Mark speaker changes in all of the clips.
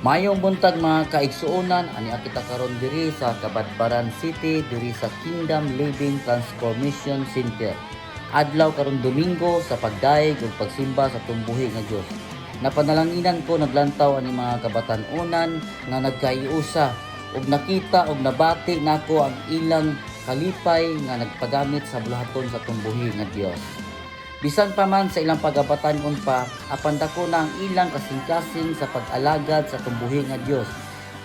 Speaker 1: Mayong buntag mga kaigsuonan, ani kita karon diri sa Kabadbaran City, diri sa Kingdom Living Transformation Center. Adlaw karon Domingo sa pagdaig ug pagsimba sa tumbuhi nga Dios. Napanalanginan ko naglantaw ani mga kabatan-onan nga nagkaiusa ug nakita ug nabati nako ang ilang kalipay nga nagpagamit sa bulahaton sa tumbuhi nga Dios. Bisan pa man sa ilang pagabatan-on pa, apan dako na ang ilang kasing-kasing sa pag-alagad sa tumbuhi nga Dios.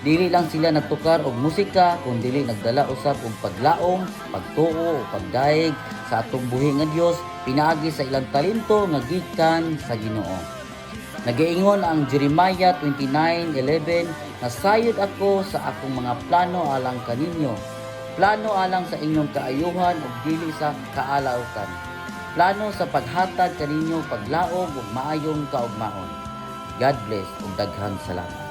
Speaker 1: Dili lang sila nagtukar og musika, kundi nagdala usab og paglaom, pagtuo o pagdaig sa atong buhi nga Dios pinaagi sa ilang talento nga gikan sa Ginoo. Nagaingon ang Jeremiah 29:11, "Nasayod ako sa akong mga plano alang kaninyo, plano alang sa inyong kaayuhan ug dili sa kaalawkan. Plano sa paghatag kaninyo paglaom ug maayong kaugmaon." God bless ug daghang salamat.